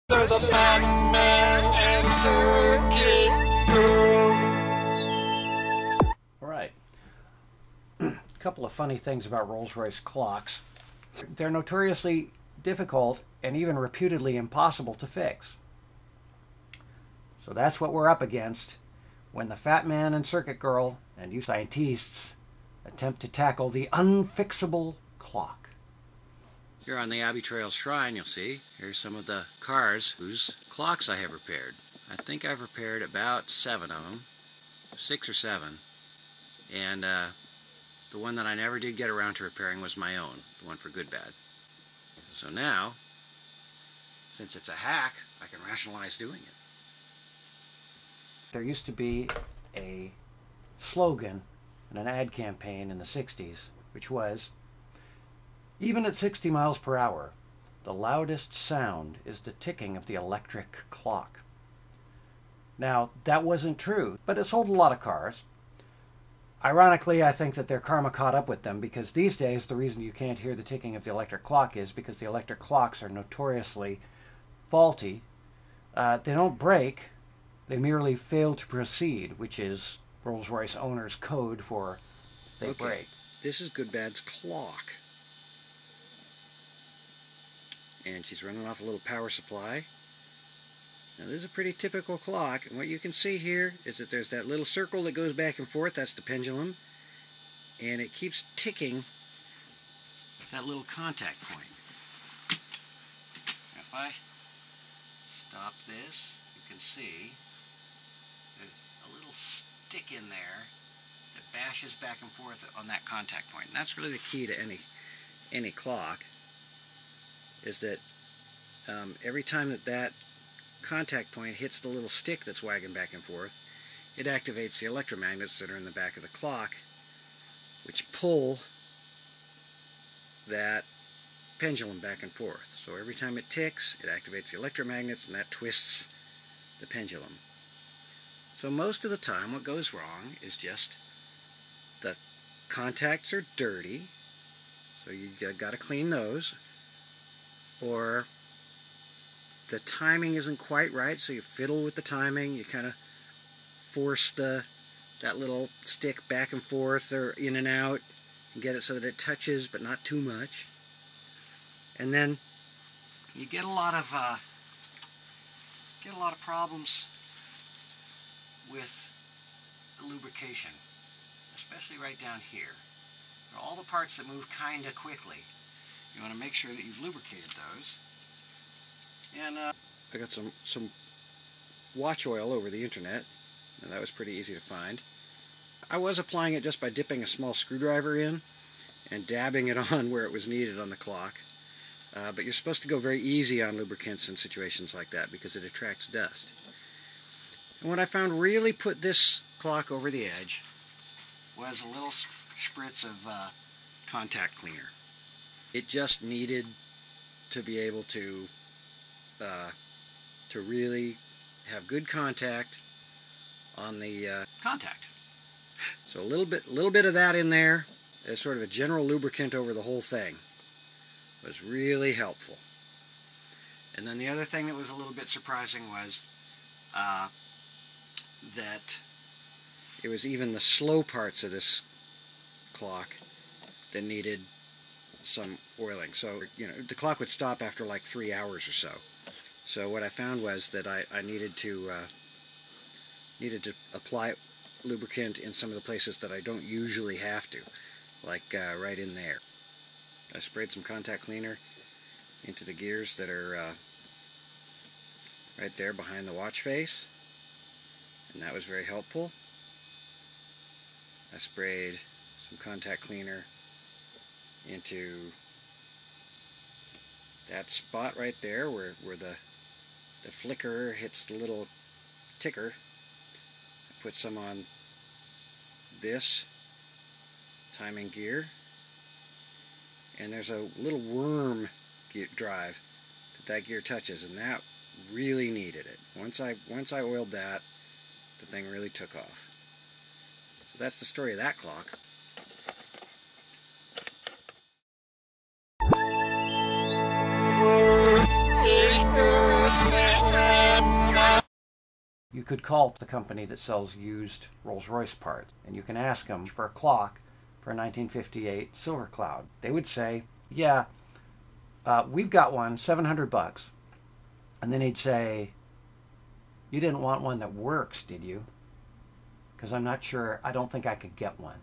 They're the Batman and Circuit Girl. Alright. A couple of funny things about Rolls-Royce clocks. They're notoriously difficult and even reputedly impossible to fix. So that's what we're up against when the Fat Man and Circuit Girl and you scientists attempt to tackle the unfixable clock. Here on the Abbey Trail Shrine, you'll see, here's some of the cars whose clocks I have repaired. I think I've repaired about 7 of them, 6 or 7. And the one that I never did get around to repairing was my own, the one for Good Bad. So now, since it's a hack, I can rationalize doing it. There used to be a slogan in an ad campaign in the 60s, which was, "Even at 60 miles per hour, the loudest sound is the ticking of the electric clock." Now, that wasn't true, but it sold a lot of cars. Ironically, I think that their karma caught up with them, because these days the reason you can't hear the ticking of the electric clock is because the electric clocks are notoriously faulty. They don't break, they merely fail to proceed, which is Rolls-Royce owner's code for they break. This is Good Bad's clock. And she's running off a little power supply. Now this is a pretty typical clock, and what you can see here is that there's that little circle that goes back and forth, that's the pendulum, and it keeps ticking that little contact point. Now if I stop this, you can see there's a little stick in there that bashes back and forth on that contact point. And that's really the key to any clock, is that every time that contact point hits the little stick that's wagging back and forth, it activates the electromagnets that are in the back of the clock, which pull that pendulum back and forth. So every time it ticks, it activates the electromagnets, and that twists the pendulum. So most of the time what goes wrong is just the contacts are dirty, so you got to clean those, or the timing isn't quite right, so you fiddle with the timing, you kind of force that little stick back and forth or in and out and get it so that it touches but not too much. And then you get a lot of problems with the lubrication, especially right down here. All the parts that move kind of quickly, you want to make sure that you've lubricated those. And I got some watch oil over the internet, and that was pretty easy to find. I was applying it just by dipping a small screwdriver in and dabbing it on where it was needed on the clock. But you're supposed to go very easy on lubricants in situations like that because it attracts dust. And what I found really put this clock over the edge was a little spritz of contact cleaner. It just needed to be able to really have good contact on the contact. So a little bit of that in there as sort of a general lubricant over the whole thing was really helpful. And then the other thing that was a little bit surprising was that it was even the slow parts of this clock that needed some oiling. So, you know, the clock would stop after like 3 hours or so. So what I found was that I needed to apply lubricant in some of the places that I don't usually have to, like right in there. I sprayed some contact cleaner into the gears that are right there behind the watch face, and that was very helpful. I sprayed some contact cleaner into that spot right there where the flicker hits the little ticker. I put some on this timing gear, and there's a little worm drive that gear touches, and that really needed it. Once I oiled that, the thing really took off. So that's the story of that clock. We're you could call the company that sells used Rolls-Royce parts, and you can ask them for a clock for a 1958 Silver Cloud. They would say, yeah, we've got one, $700. And then he'd say, you didn't want one that works, did you? Because I'm not sure, I don't think I could get one.